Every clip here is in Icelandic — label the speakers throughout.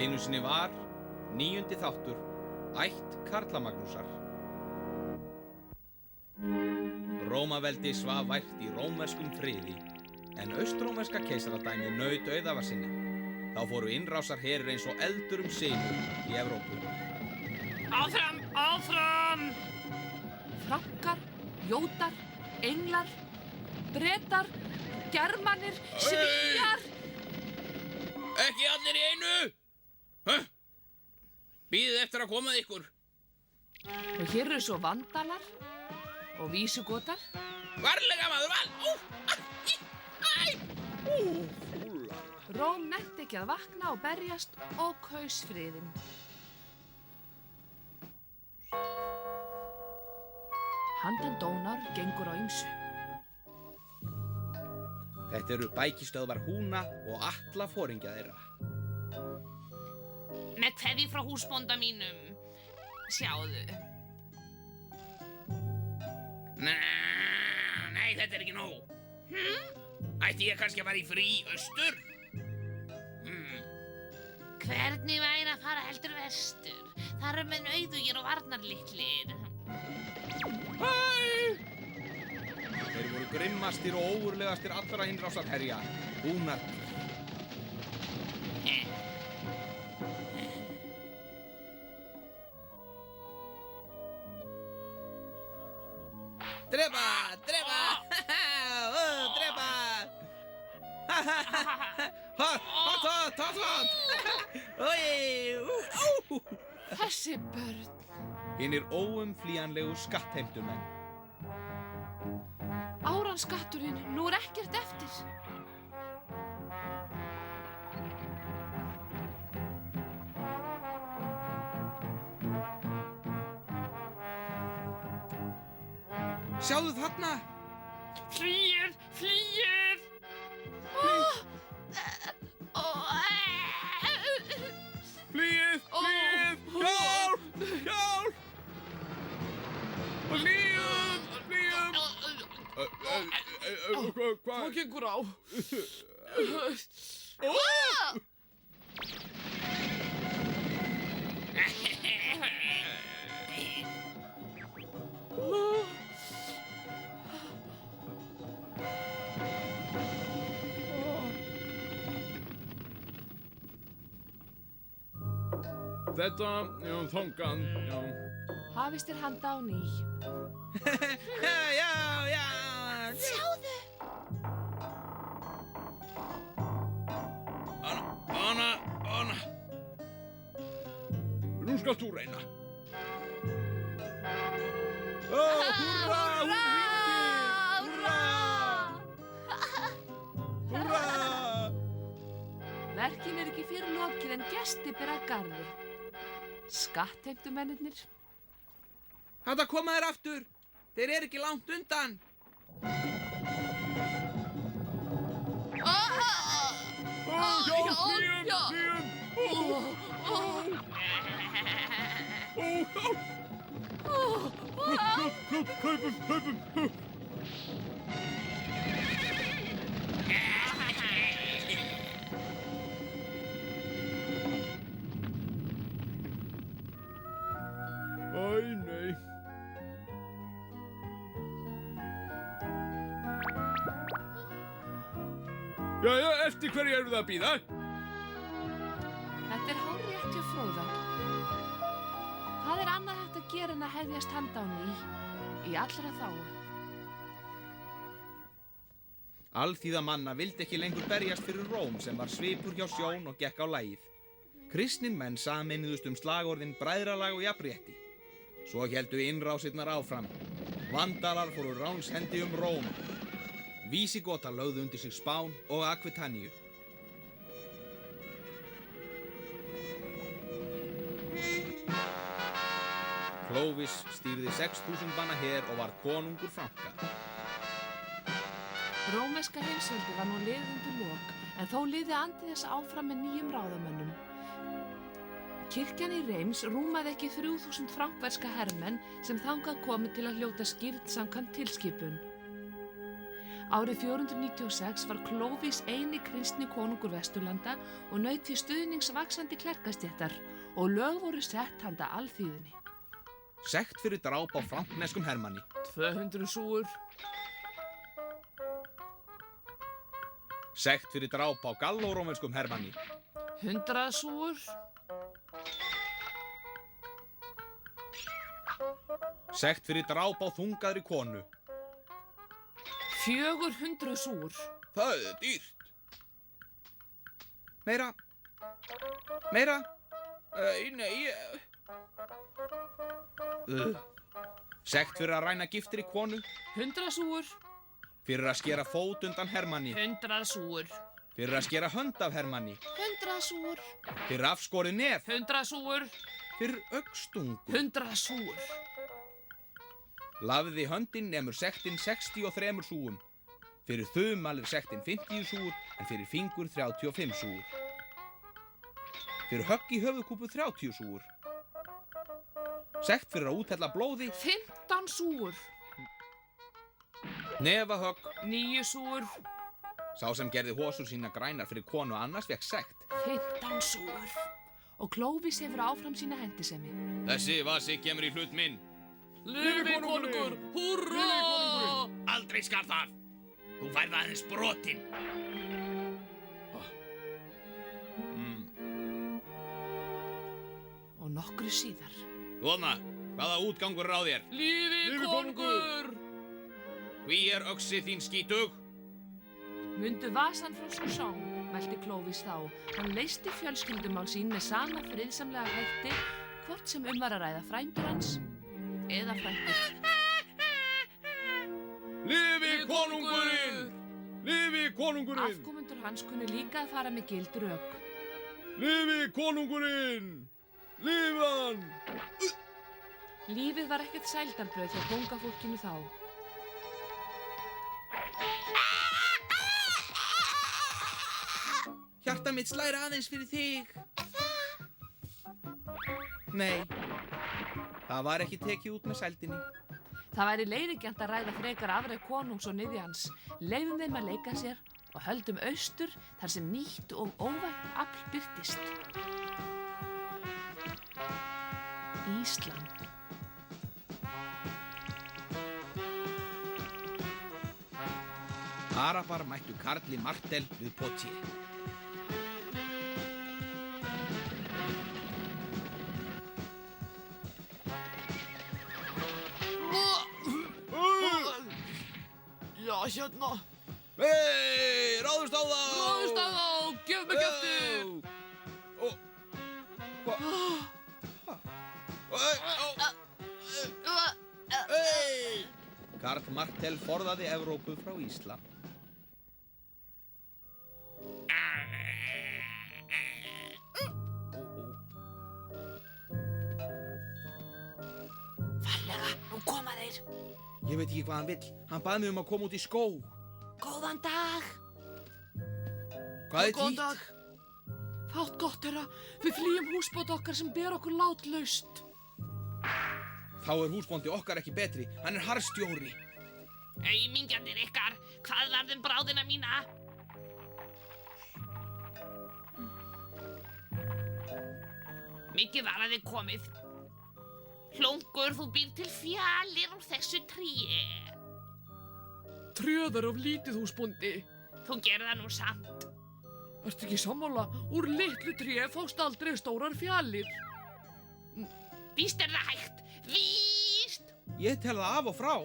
Speaker 1: Einu sinni var 9. þáttur ætt Karlamagnúsar. Rómaveldi svaf vært í rómverskum friði, en austrómverska keisaradæmið naut auðæfa sinna. Þá fóru innrásarherir eins og eldur silur í Evrópu.
Speaker 2: Áfram, áfram!
Speaker 3: Frankar, Jótar, Englar, Bretar, Germanir, Svíar.
Speaker 1: Ekki allir í einu! Bíðið eftir að komað ykkur.
Speaker 3: Og hér eru svo vandalar og vísugotar.
Speaker 1: Varlega maður,
Speaker 3: Róm nennti ekki að vakna og berjast og kaus friðinn. Handan Dónar gengur á ýmsu.
Speaker 1: Þetta eru bækistöðvar Húna og Atla foringja þeirra.
Speaker 2: Með kveðju frá húsbónda mínum. Sjáðu.
Speaker 1: Nei, þetta er ekki nóg. Ætti ég kannski að fara í frí austur?
Speaker 2: Hvernig væri að fara heldur vestur? Þar eru menn auðugir og varnarlitlir.
Speaker 1: Þeir voru grimmastir og ógurlegastir allra innrásarherja, Húnar. Drepa! Drepa! Drepa!
Speaker 3: Þessi börn.
Speaker 1: Hinir óumflýjanlegu skattheimtumenn.
Speaker 3: Áranskatturinn, nú er ekkert eftir.
Speaker 1: Sjáðu þarna!
Speaker 2: Flýið, flýið!
Speaker 1: Flýið! Flýið! Hjálp! Hjálp! Flýið! Flýið! Hvað
Speaker 3: gengur á?
Speaker 1: Þetta, já, þongan, já.
Speaker 3: Hafist þér handa á ný.
Speaker 1: Já.
Speaker 3: Sjáðu!
Speaker 1: Anna. Nú skalt þú reyna. Húrra! Húrra!
Speaker 3: Verkin er ekki fyrir lokið en gesti ber að garði. Skattheimtumennirnir.
Speaker 1: Þetta koma þér aftur. Þeir eru ekki langt undan. Hlaupum. Æ, nei. Jæja, eftir hverju eru það að bíða?
Speaker 3: Þetta er hárrétt hjá Fróða. Hvað er annað hægt að gera en að hefjast handa á ný í allra þágu?
Speaker 1: Alþýða manna vildi ekki lengur berjast fyrir Róm sem var svipur hjá sjón og gekk á lagið. Kristnir menn sameinuðust slagorðin bræðralag og jafnrétti. Svo héldu innrásirnar áfram. Vandalar fóru ránshendi Róm. Vísigotar lögðu undir sig Spán og Akvitaníu. Clovis stýrði 6.000 manna her og varð konungur Franka.
Speaker 3: Rómverska heimsveldi var nú liðið undir lok, en þó liði andi þess áfram með nýjum ráðamönnum. Kirkjan í Reims rúmaði ekki 3.000 frankverska hermenn sem þangað komu til að hljóta skírn samkvæmt tilskipun. Árið 496 var Clovis eini kristni konungur Vesturlanda og naut því stuðnings vaxandi klerkastéttar og lög voru sett handa alþýðunni.
Speaker 1: Sekt fyrir dráp á frankneskum hermanni.
Speaker 3: 200 súgur.
Speaker 1: Sekt fyrir dráp á gallórómverskum hermanni.
Speaker 3: 100 súgur.
Speaker 1: Sekt fyrir dráp á þungaðri konu.
Speaker 3: 400 súgur.
Speaker 1: Það er dýrt. Meira. Meira. Nei. Sekt fyrir að ræna giftri konu.
Speaker 3: 100 súgur.
Speaker 1: Fyrir að skera fót undan hermanni.
Speaker 3: 100 súgur.
Speaker 1: Fyrir að skera hönd af hermanni.
Speaker 3: 100 súgur.
Speaker 1: Fyrir afskorið nef.
Speaker 3: 100 súgur.
Speaker 1: Fyrir augstungu.
Speaker 3: 100 súgur.
Speaker 1: Lafði höndin nemur sektin 63 súgum. Fyrir þumal er sektin 50 súgur en fyrir fingur 35 súgur. Fyrir högg í höfuðkúpu 30 súgur. Sekt fyrir að úthella blóði.
Speaker 3: 15 súgur.
Speaker 1: Nefahögg.
Speaker 3: 9 súgur.
Speaker 1: Sá sem gerði hosur sína grænar fyrir konu annars fekk sekt.
Speaker 3: 15 súgur. Og Clovis hefur áfram sína hendisemi.
Speaker 1: Þessi vasi kemur í hlut minn.
Speaker 3: Lifi konungur! Húrra!
Speaker 1: Aldrei skal það. Þú færð aðeins brotin.
Speaker 3: Og nokkru síðar.
Speaker 1: Góðna, hvaða útgangur er á þér?
Speaker 3: Lifi konungur!
Speaker 1: Hví er öxi þín skítug?
Speaker 3: Mundu vasan frá Soissons, mælti Clovis þá. Hann leysti fjölskyldumál sín með sama friðsamlega hætti, hvort sem var að ræða frændur hans eða frændur.
Speaker 1: Lifi konungurinn! Lifi konungurinn!
Speaker 3: Afkomendur hans kunni líka að fara með gild rök.
Speaker 1: Lifi konungurinn! Lifi hann!
Speaker 3: Lífið var ekkert sældarbrauð hjá kóngafólkinu þá.
Speaker 1: Hjarta mitt slær aðeins fyrir þig. Nei, það var ekki tekið út með sældinni.
Speaker 3: Það væri leiðigjarnt að ræða frekar afreið konungs og niðjans. Leyfum þeim að leika sér og höldum austur þar sem nýtt og óvænt afl birtist. Ísland.
Speaker 1: Arabar mættu Karli Martel við Poitiers.
Speaker 3: Já, hérna.
Speaker 1: Hei, ráðust á þá!
Speaker 3: Ráðust á þá, gef mig eftir.
Speaker 1: Karl Martel forðaði Evrópu frá Íslam.
Speaker 3: Farlega, nú koma þeir.
Speaker 1: Ég veit ekki hvað hann vill. Hann bað mig að koma út í skóg.
Speaker 3: Góðan dag.
Speaker 1: Hvað er
Speaker 3: Góðan
Speaker 1: títt?
Speaker 3: dag. Fátt gott er að við flýjum húsbót okkar sem ber okkur látlaust.
Speaker 1: Þá er húsbóndi okkar ekki betri. Hann er harðstjóri.
Speaker 2: Aumingjarnir ykkar, hvað varð bráðina mína? Mikið var að þið komið. Hlungur, þú býr til fjalir úr þessu tríi.
Speaker 3: Tréð er of lítið húsbóndi.
Speaker 2: Þú gerð það nú samt.
Speaker 3: Ertu ekki sammála? Úr litlu tré fást aldrei stórar fjalir.
Speaker 2: Víst er það hægt. Víst!
Speaker 1: Ég tel það af og frá.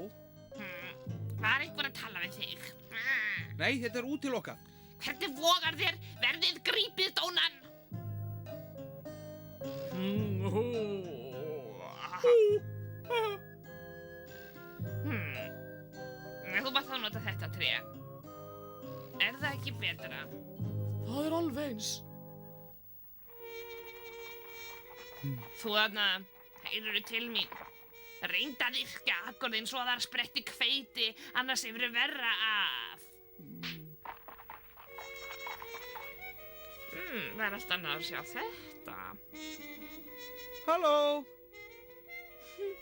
Speaker 2: Var einhver að tala við þig?
Speaker 1: Nei, þetta er útilokað.
Speaker 2: Hvernig vogar þér? Verðið grípið dónan! Þú mátt þá nota þetta tré. Er það ekki betra?
Speaker 3: Það er alveg eins.
Speaker 2: Þú þarna, heyrðu til mín. Reyndu að yrkja akkorðin svo að þar spretti hveiti, annars hefur verra af. Það er allt annað að sjá þetta.
Speaker 1: Halló!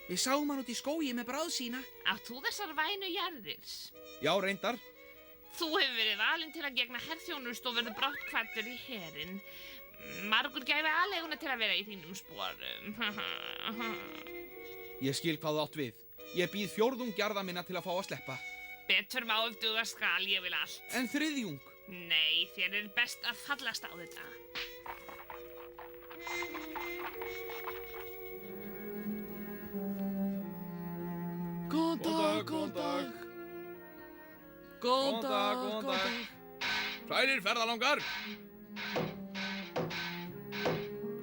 Speaker 1: Við sáum hann út í skógi með bráð sína.
Speaker 2: Átt þú þessar vænu jarðir?
Speaker 1: Já, reyndar.
Speaker 2: Þú hefur verið valinn til að gegna herþjónust og verður brátt kvaddur í herinn. Margur gæfi aðleguna til að vera í þínum sporum.
Speaker 1: Ég skil hvað þú átt við. Ég býð fjórðung jarða minna til að fá að sleppa.
Speaker 2: Betur má ef duga skal, ég vil allt.
Speaker 1: En þriðjung?
Speaker 2: Nei, þér best að fallast á þetta.
Speaker 3: Góðan dag, góðan dag. Góðan dag, góðan dag.
Speaker 1: Sælir ferðalangar.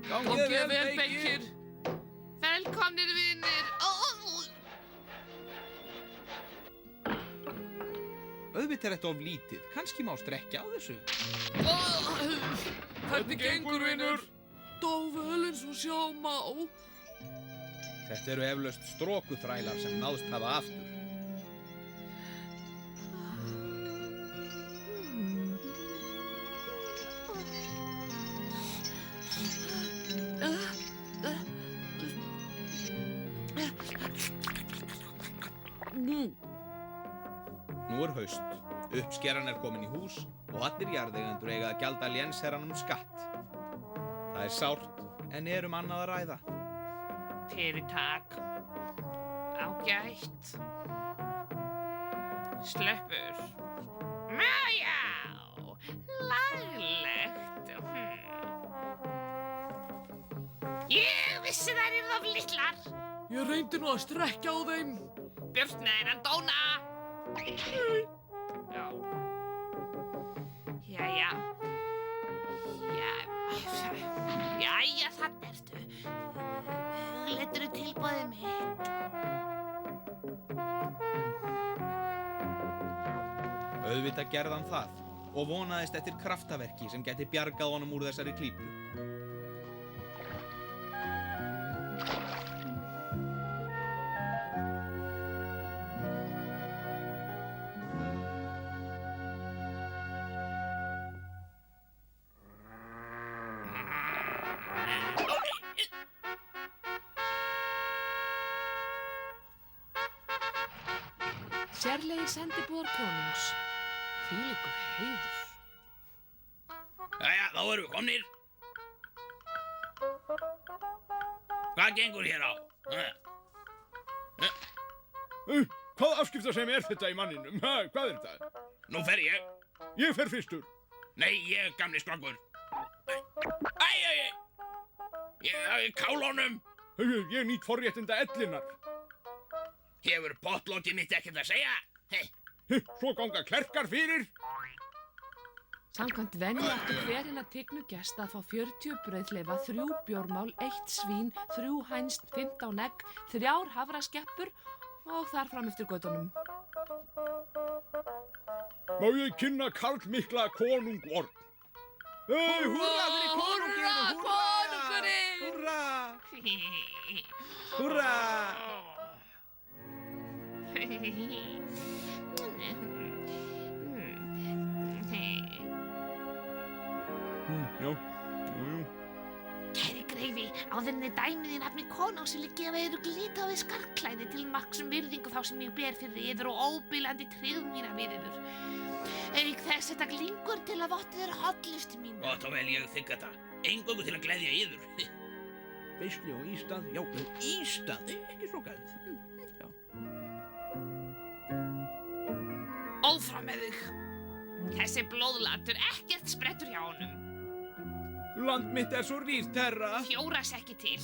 Speaker 3: Gangið vel, beykir.
Speaker 2: Velkomnir vinir.
Speaker 1: Auðvitað þetta of lítið. Kannski má strekkja á þessu.
Speaker 3: Hvernig gengur, vinur? Vel eins og sjá má.
Speaker 1: Þetta eru eflaust strókuþrælar sem náðst hafa aftur. Nú haust. Uppskeran komin í hús og allir jarðeigendur eiga að gjalda lénsherranum skatt. Það sárt, en annað að ræða.
Speaker 2: Fyrirtak. Ágætt. Slöppur. Já, laglegt. Ég vissi þær of litlar.
Speaker 3: Ég reyndi nú að strekkja á þeim.
Speaker 2: Burt með þennan dóna. Já. Jæja, þarna ertu. Hugleiddirðu tilboðið mitt?
Speaker 1: Auðvitað gerði hann það og vonaðist eftir kraftaverki sem gæti bjargað honum úr þessari klípu.
Speaker 3: Sérlegi sendibúðar konungs. Þvílíkur heiður.
Speaker 1: Jæja, þá erum við komnir. Hvað gengur hér á?
Speaker 4: Hvað afskiptasemi þetta í manninum? Hvað þetta?
Speaker 1: Nú fer ég.
Speaker 4: Ég fer fyrstur.
Speaker 1: Nei, ég gamli skrokkur. Ég kálónum.
Speaker 4: Ég nýt forréttinda ellinnar.
Speaker 1: Hefur pottlokið mitt ekkert að segja?
Speaker 4: Svo ganga klerkar fyrir.
Speaker 3: Samkvæmt venju átti hverinn að tignu gesta að fá 40 brauðleifa, 3 bjórmál, 1 svín, 3 hænsn, 15 egg, 3 hafraskeppur og þar fram eftir götunum.
Speaker 4: Má ég kynna Karl mikla konung Vorn?
Speaker 1: Húrra fyrir konunginn!
Speaker 3: Konungurinn!
Speaker 1: Húrra! Húrra!
Speaker 4: Já.
Speaker 2: Kæri greifi, áður en þið dæmið í nafni konungs vil ég gefa yður glitað við skartklæði til marks virðingu þá sem ég ber fyrir yður og óbilandi tryggð mína við yður. Auk þess þetta glingur til að votta þér hollustu mínu.
Speaker 1: Gott og vel, ég þigg þetta. Eingöngu til að gleðja yður. Veislu og ístað, já, ístað, ekki svo gæð.
Speaker 2: Ófram með þig. Þessi blóðlatur, ekkert sprettur hjá honum.
Speaker 1: Land mitt svo rýrt, herra.
Speaker 2: 4 sekki til.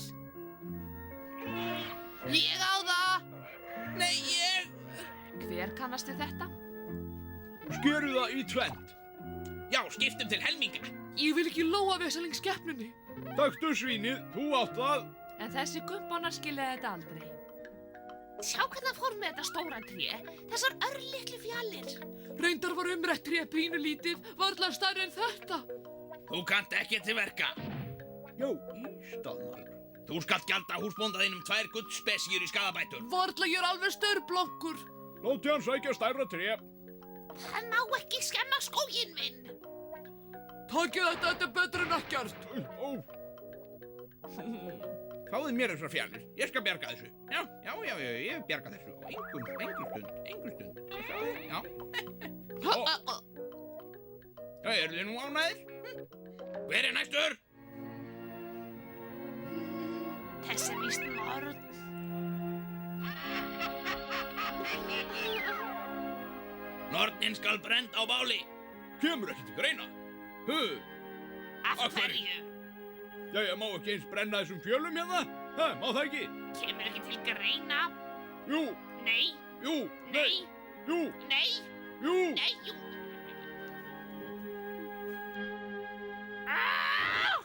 Speaker 2: Ég á það!
Speaker 1: Nei, ég...
Speaker 3: Hver kannast við þetta?
Speaker 4: Skeru það í tvennt.
Speaker 1: Já, skiptum til helminga.
Speaker 3: Ég vil ekki lóa vesaling skepnunni.
Speaker 4: Taktu svínið, þú átt það.
Speaker 3: En þessi gumbonar skilja þetta aldrei.
Speaker 2: Sjá hvernig það fór með þetta stóra tré. Þessar örlitlu fjallir.
Speaker 3: Reyndar var umrætt tré pínulítið, varla stærri en þetta.
Speaker 1: Þú kannt ekki til verka.
Speaker 4: Já, ístað maður.
Speaker 1: Þú skalt gjalda húsbóndaðinum 2 gullspesjur í skaðabætur.
Speaker 3: Varla ég alveg störblokkur.
Speaker 4: Láti hann sækja stærra tré.
Speaker 2: Það má ekki skemma skóginn minn.
Speaker 3: Takið þetta betur en ekkert.
Speaker 1: Fáðu mér þessar fjallir. Ég skal bjarga þessu. Já, ég bjarga þessu. Og engum stund. Já. Eru þið nú ánægðir? Hver er næstur?
Speaker 2: Þessi er víst Norn.
Speaker 1: Nornin skal brennd á báli. Kemur ekki til greina.
Speaker 2: Af hverju?
Speaker 4: Jæja, má ekki eins brenna þessum fjölum hérna? Má það ekki?
Speaker 2: Kemur ekki til greina?
Speaker 4: Jú,
Speaker 2: Nei,
Speaker 4: jú,
Speaker 2: nei,
Speaker 4: jú,
Speaker 2: nei,
Speaker 4: jú.
Speaker 2: nei, jú. Ah!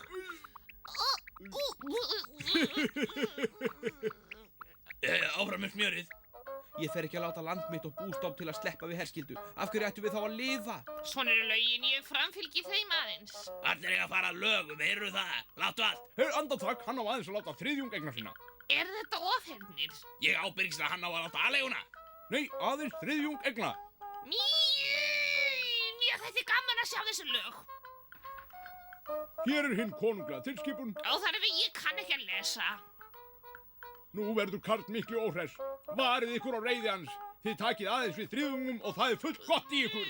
Speaker 1: Áfram með smjörið. Ég fer ekki að láta land mitt og bústofn til að sleppa við herskildu. Af hverju ættum við þá að lifa?
Speaker 2: Svona eru lögin, ég framfylgi þeim aðeins.
Speaker 1: Allir eiga að fara að lögum, heyrðu það. Láttu allt.
Speaker 4: Andartak, hann á aðeins að láta þriðjung eigna sína.
Speaker 2: Er þetta ofhernir?
Speaker 1: Ég ábyrgst að hann á að láta aðleiguna.
Speaker 4: Nei, aðeins þriðjung eigna.
Speaker 2: Mér þetta er gaman að sjá þessu lög.
Speaker 4: Hér er hinn konunglega tilskipun.
Speaker 2: Og þar við ég kann ekki að lesa.
Speaker 4: Nú verður Karl miklu óhress. Varið ykkur á reiði hans. Þið takið aðeins við þriðjungum og það er fullt gott í ykkur.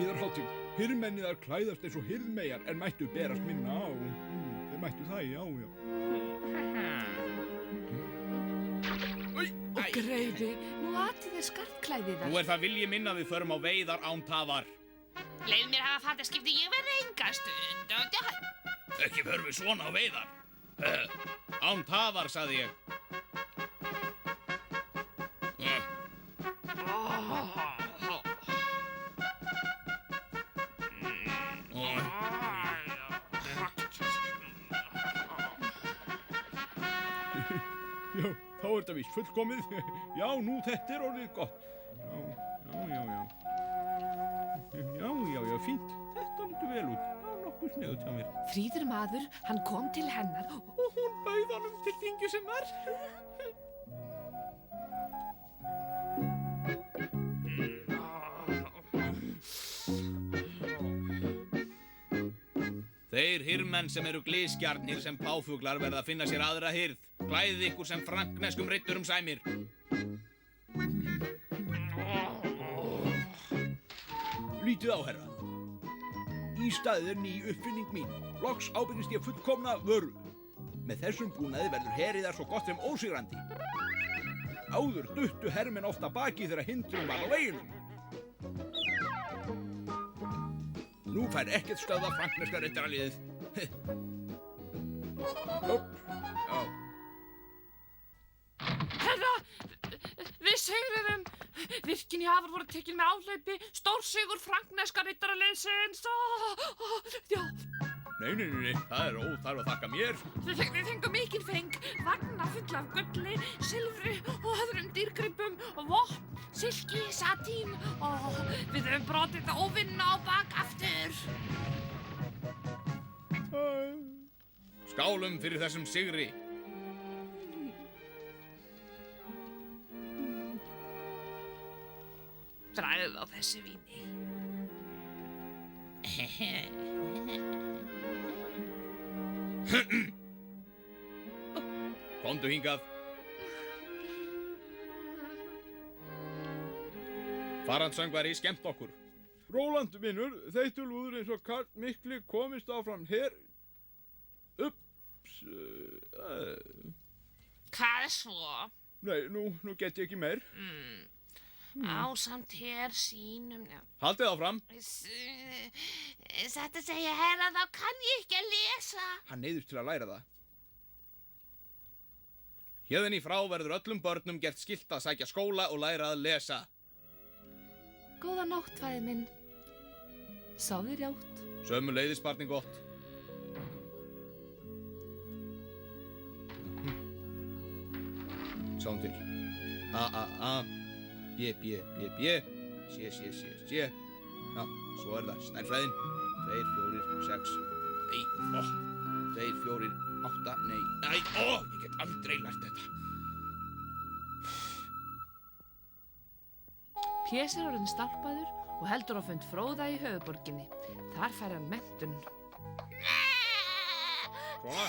Speaker 4: Yðar hátign, hirðmenniðar klæðast eins og hirðmeyjar en mættu berast minna á. Þeir mættu það, já.
Speaker 3: Og greifi, nú atið þér skartklæðið
Speaker 1: Nú er það vilji minn að við förum á veiðar án tafar.
Speaker 2: Leið mér hafa fattaskipti, ég verði enga stund.
Speaker 1: Ekki förum við svona á veiðar. Án tafar, sagði ég.
Speaker 4: Já, þá er þetta víst fullkomið. Já, nú þetta er orðið gott. Já, fínt. Þetta lítur vel út. Það er nokkuð sniðugt hjá mér.
Speaker 3: Fríður maður, hann kom til hennar og
Speaker 1: Hún bauð honum til þingju sinnar. Þeir hirðmenn sem eru glysgjarnir sem páfuglar verða að finna sér aðra hirð. Klæðið ykkur sem frankneskum riddurum sæmir.
Speaker 4: Lítið á, herra. Ístaðið er ný uppfinning mín. Loks ábyggist ég fullkomna vöru. Með þessum búnaði verður heriðar svo gott sem ósigrandi. Áður duttu hermenn ofta baki þegar hindrun var á veginum. Nú fær ekkert stöðva frankneska riddaraliðið. Já.
Speaker 3: Herra, við sigruðum. Virkin í hafur voru tekin með áhlaupi. Stórsigur frankneska riddaraliðsins. Já.
Speaker 4: Nei, það er óþarf að þakka mér.
Speaker 3: Við fengum mikinn feng, vagna fulla af gulli, silfri og öðrum dýrgripum, vopn, silki, satín og við höfum brotið óvinna á bak aftur.
Speaker 1: Skálum fyrir þessum sigri.
Speaker 2: Bragð á þessu víni.
Speaker 1: Komdu hingað. Farandsöngvari, skemmt okkur.
Speaker 4: Róland, vinnur, þeytulúður eins og Karl mikli komist áfram her...
Speaker 2: Hvað svo?
Speaker 4: Nei, nú get ég ekki meir.
Speaker 2: Ásamt hér sínum...
Speaker 1: Haldið áfram.
Speaker 2: Satt að segja, herra, þá kann ég ekki að lesa.
Speaker 1: Hann neyðust til að læra það. Héðan í frá verður öllum börnum gert skylt að sækja skóla og læra að lesa.
Speaker 3: Góða nótt, fæði minn. Sofðu rótt.
Speaker 1: Sömuleiðis barni gott. Sjáum til. A, B, B, B, B, C, C, C, C. Já, svo er það stærðfræðin. 2, 4, 6. Nei, 2, 4, 8, nei. Æ, ég get aldrei lært þetta.
Speaker 3: Pési er orðinn stálpaður og heldur á fund Fróða í höfuðborginni. Þar fær hann menntun.
Speaker 1: Svona,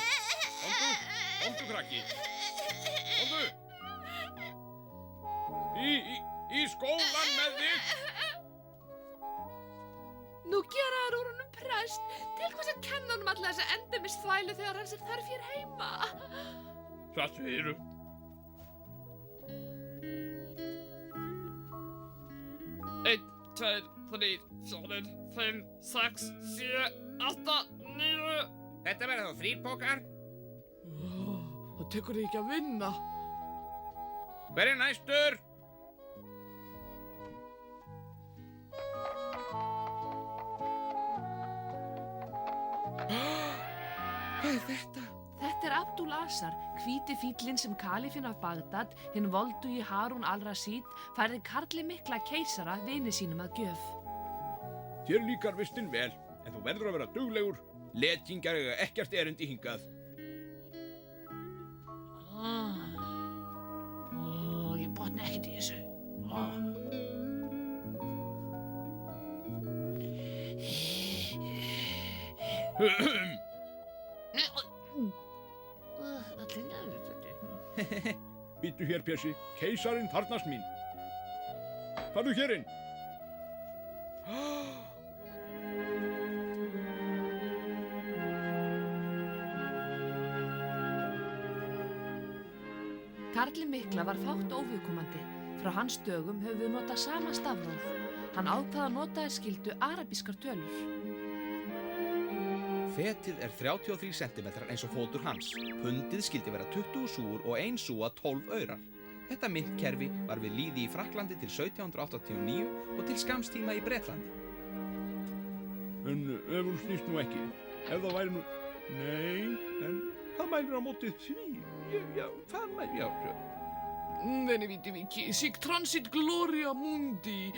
Speaker 1: komdu krakki. Komdu. Í skólan með þig.
Speaker 3: Nú gera þær úr honum prest. Til hvers að kenna honum alla þessa endemisþvælu þegar hans er þarf hér heima?
Speaker 1: Það segirðu.
Speaker 5: 1, 2, 3, 4, 5, 6, 7, 8, 9.
Speaker 1: Þetta verða þá 3 pokar.
Speaker 5: Það tekur þig ekki að vinna.
Speaker 1: Hver er næstur? Hvað er þetta?
Speaker 3: Þetta er Abdul Asar, hvíti fíllinn sem kalifinn af Bagdad, hinn voldugi Harún al-Rashid, færði Karli mikla keisara vini sínum að gjöf.
Speaker 4: Þér líkar vistin vel, en þú verður að vera duglegur. Letjingar eiga ekkert erindi hingað.
Speaker 2: Ég botna ekkert í þessu. Það klingar þetta.
Speaker 4: Bíddu hér, Pési. Keisarinn þarnast mín. Farðu hér inn.
Speaker 3: Karli mikla var fátt óviðkomandi. Frá hans dögum höfum við notað sama stafróf. Hann ákvað að nota skildu arabískar tölur.
Speaker 1: Fetið er 33 cm eins og fótur hans. Pundið skildi vera 20 súr og 1 súa 12 aurar. Þetta myntkerfi var við lýði í Frakklandi til 1789 og til skamstíma í Bretlandi.
Speaker 4: En ef hún snýst nú ekki, ef það væri nú... Nei, en hvað mælir á móti því? Hvað mælir á því?
Speaker 5: Veni viti viki, sic transit gloria mundi.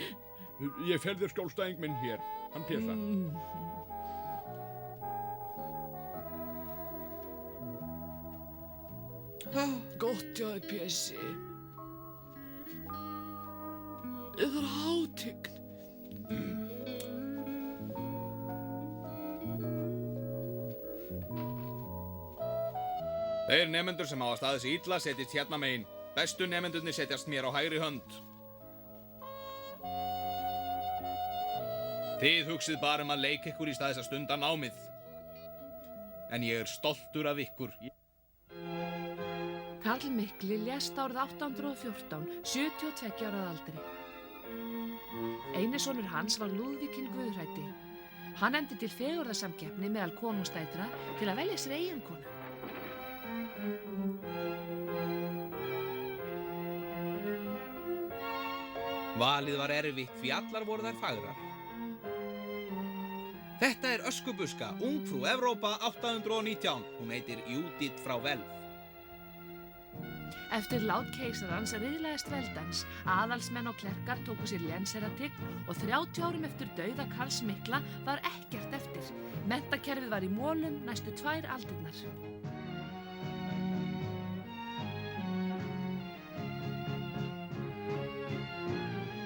Speaker 4: Ég fer þér skjólstæðing minn hér, hann Pésa.
Speaker 5: Gott hjá þér, Pési. Það er hátign.
Speaker 1: Þeir nemendur sem hafa staðið sig illa setjast hérna megin. Bestu nemendurnir setjast mér á hægri hönd. Þið hugsið bara að leika ykkur í stað þess að stunda námið. En ég er stoltur af ykkur.
Speaker 3: Karl mikli lést árið 814, 72 ára að aldri. Eini sonur hans var Lúðvíkinn Guðhræddi. Hann efndi til fegurðarsamkeppni meðal konungsdætra til að velja sér eiginkonu.
Speaker 1: Valið var erfitt því allar voru þær fagrar. Þetta er Öskubuska, ungfrú Evrópa 819. Hún heitir Júdit frá Velf.
Speaker 3: Eftir lát keisarans riðlaðist veldans, aðalsmenn og klerkar tóku sér lénsherratign og 30 árum eftir dauða Karls mikla var ekkert eftir. Menntakerfið var í molum næstu 2 aldirnar.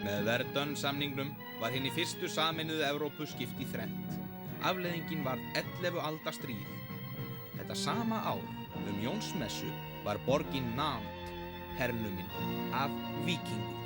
Speaker 1: Með Verdun-samningnum var hinni fyrstu sameinuðu Evrópu skipt í þrennt. Afleiðingin var 11 alda stríð. Þetta sama ár, Jónsmessu, var borgin Nantes hernumin af víkingum.